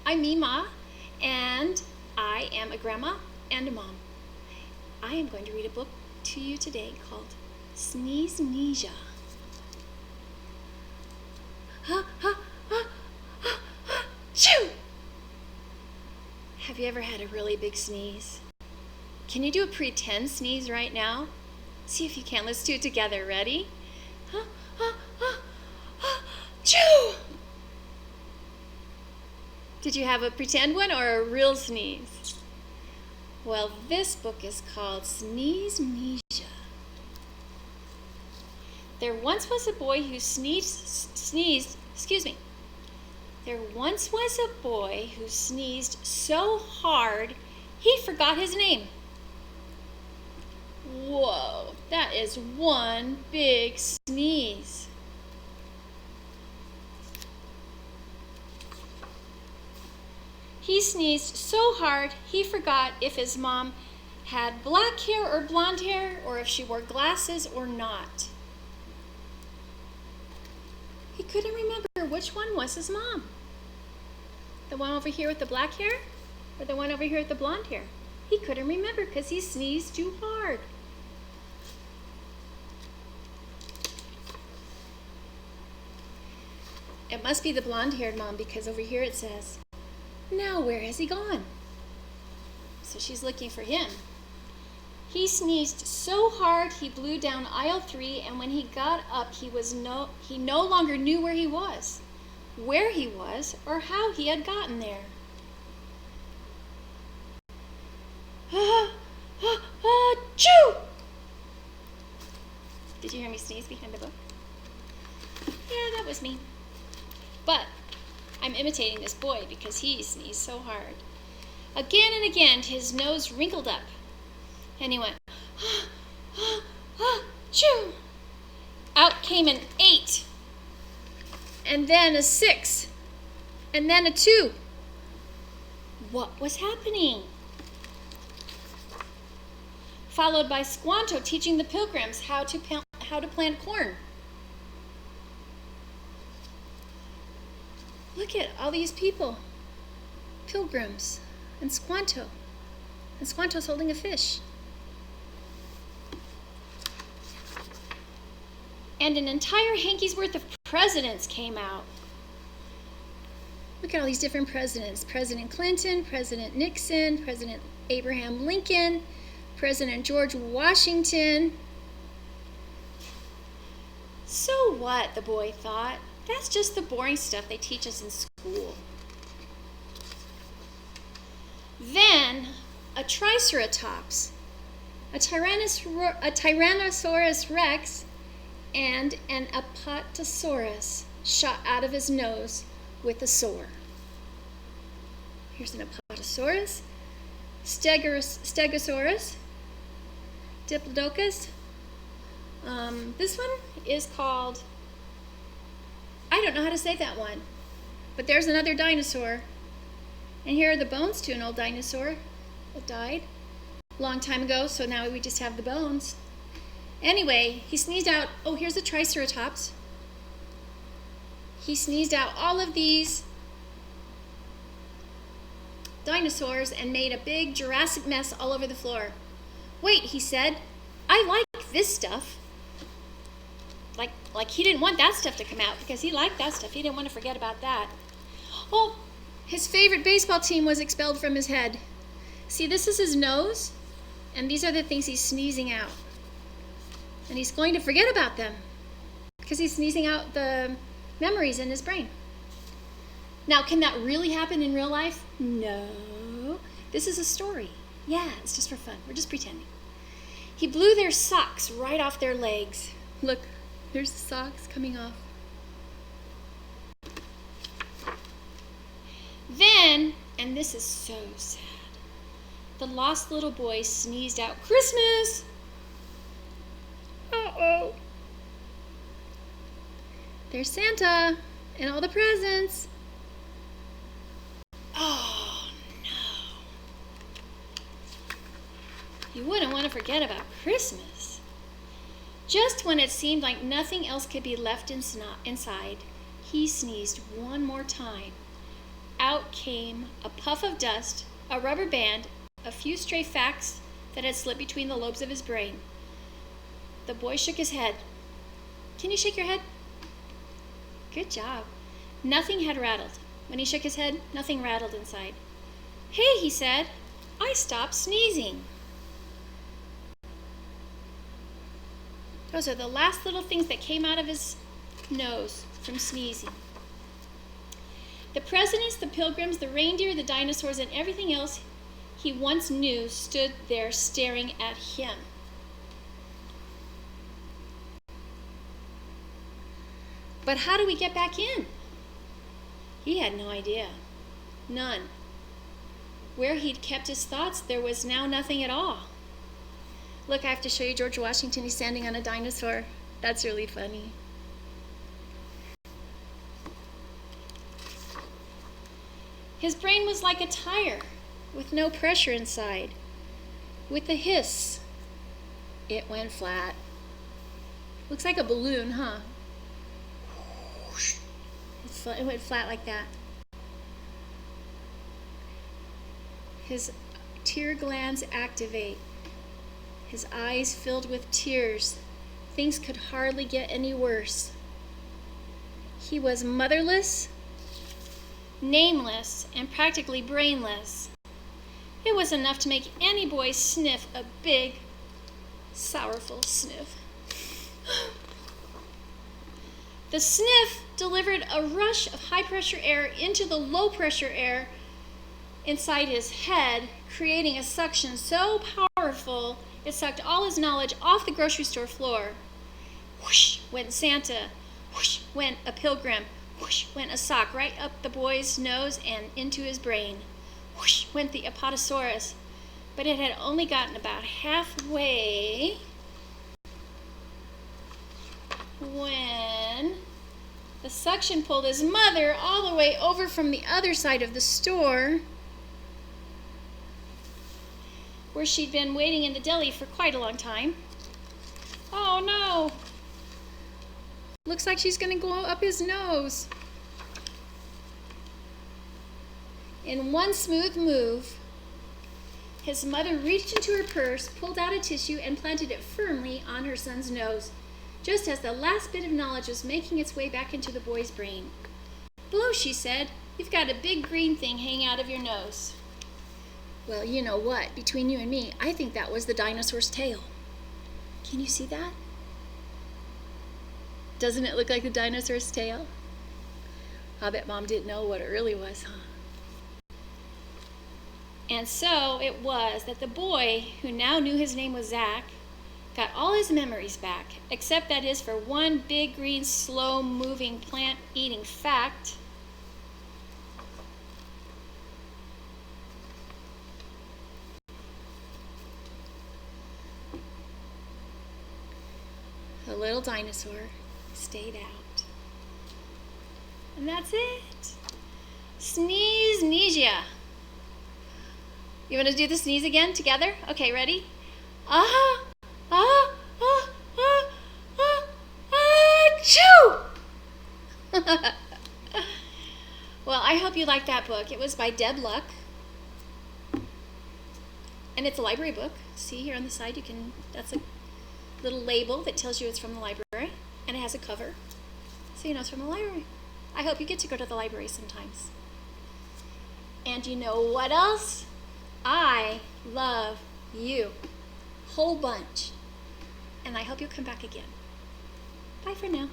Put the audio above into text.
I'm Mima, and I am a grandma and a mom. I am going to read a book to you today called Sneezenesia. Shoo! Have you ever had a really big sneeze? Can you do a pretend sneeze right now? See if you can. Let's do it together. Ready? Choo! Did you have a pretend one or a real sneeze? Well, this book is called Sneezenesia. There once was a boy who There once was a boy who sneezed so hard he forgot his name. Whoa, that is one big sneeze. He sneezed so hard he forgot if his mom had black hair or blonde hair, or if she wore glasses or not. He couldn't remember which one was his mom. The one over here with the black hair, or the one over here with the blonde hair? He couldn't remember because he sneezed too hard. It must be the blonde-haired mom, because over here it says, "Now where has he gone?" So she's looking for him. He sneezed so hard he blew down aisle 3, and when he got up, he no longer knew where he was, or how he had gotten there. Achoo! Did you hear me sneeze behind the book? Yeah, that was me. But I'm imitating this boy because he sneezed so hard. Again and again, his nose wrinkled up, and he went, achoo! Out came an 8, and then a 6, and then a 2. What was happening? Followed by Squanto teaching the pilgrims how to plant corn. Look at all these people, pilgrims, and Squanto. And Squanto's holding a fish. And an entire hanky's worth of presidents came out. Look at all these different presidents. President Clinton, President Nixon, President Abraham Lincoln, President George Washington. So what, the boy thought. That's just the boring stuff they teach us in school. Then a triceratops, a Tyrannosaurus Rex, and an Apatosaurus shot out of his nose with a sore. Here's an Apatosaurus, Stegosaurus, Diplodocus. This one is called, I don't know how to say that one, but there's another dinosaur. And here are the bones to an old dinosaur that died a long time ago, so now we just have the bones. Anyway, he sneezed out, oh, here's a triceratops. He sneezed out all of these dinosaurs and made a big Jurassic mess all over the floor. Wait, he said, I like this stuff. Like he didn't want that stuff to come out because he liked that stuff. He didn't want to forget about that. Oh, his favorite baseball team was expelled from his head. See, this is his nose, and these are the things he's sneezing out. And he's going to forget about them because he's sneezing out the memories in his brain. Now, can that really happen in real life? No. This is a story. Yeah, it's just for fun. We're just pretending. He blew their socks right off their legs. Look, there's the socks coming off. Then, and this is so sad, the lost little boy sneezed out, Christmas! Uh-oh. There's Santa and all the presents. Oh, no. You wouldn't want to forget about Christmas. Just when it seemed like nothing else could be left inside, he sneezed one more time. Out came a puff of dust, a rubber band, a few stray facts that had slipped between the lobes of his brain. The boy shook his head. Can you shake your head? Good job. Nothing had rattled. When he shook his head, nothing rattled inside. Hey, he said, I stopped sneezing. Those are the last little things that came out of his nose from sneezing. The presidents, the pilgrims, the reindeer, the dinosaurs, and everything else he once knew stood there staring at him. But how do we get back in? He had no idea. None. Where he'd kept his thoughts, there was now nothing at all. Look, I have to show you George Washington. He's standing on a dinosaur. That's really funny. His brain was like a tire with no pressure inside. With a hiss, it went flat. Looks like a balloon, huh? It went flat like that. His tear glands activate. His eyes filled with tears. Things could hardly get any worse. He was motherless, nameless, and practically brainless. It was enough to make any boy sniff a big, sorrowful sniff. The sniff delivered a rush of high-pressure air into the low-pressure air inside his head, creating a suction so powerful it sucked all his knowledge off the grocery store floor. Whoosh went Santa. Whoosh went a pilgrim. Whoosh went a sock right up the boy's nose and into his brain. Whoosh went the Apatosaurus. But it had only gotten about halfway when the suction pulled his mother all the way over from the other side of the store, where she'd been waiting in the deli for quite a long time. Oh no! Looks like she's going to go up his nose. In one smooth move, his mother reached into her purse, pulled out a tissue, and planted it firmly on her son's nose, just as the last bit of knowledge was making its way back into the boy's brain. "Blue," she said, "you've got a big green thing hanging out of your nose." Well, you know what? Between you and me, I think that was the dinosaur's tail. Can you see that? Doesn't it look like the dinosaur's tail? I bet Mom didn't know what it really was, huh? And so it was that the boy, who now knew his name was Zach, got all his memories back, except that is for one big green, slow-moving, plant-eating fact. The little dinosaur stayed out. And that's it. Sneezenesia. You want to do the sneeze again together? Okay, ready? Ah, ah, ah, ah, ah, ah, achoo! Well, I hope you liked that book. It was by Deb Lucke. And it's a library book. See here on the side, that's a little label that tells you it's from the library. And it has a cover, so you know it's from the library. I hope you get to go to the library sometimes. And you know what else? I love you. Whole bunch. And I hope you'll come back again. Bye for now.